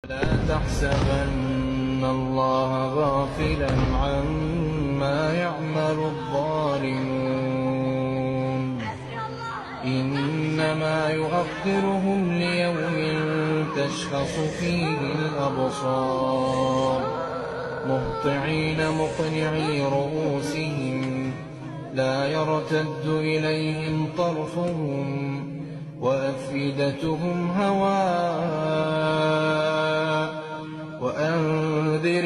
لا تحسبن الله غافلا عما يعمل الظالمون، إنما يؤخرهم ليوم تشخص فيه الأبصار مهطعين مقنعي رؤوسهم لا يرتد إليهم طرفهم وأفئدتهم هواء. وأنذر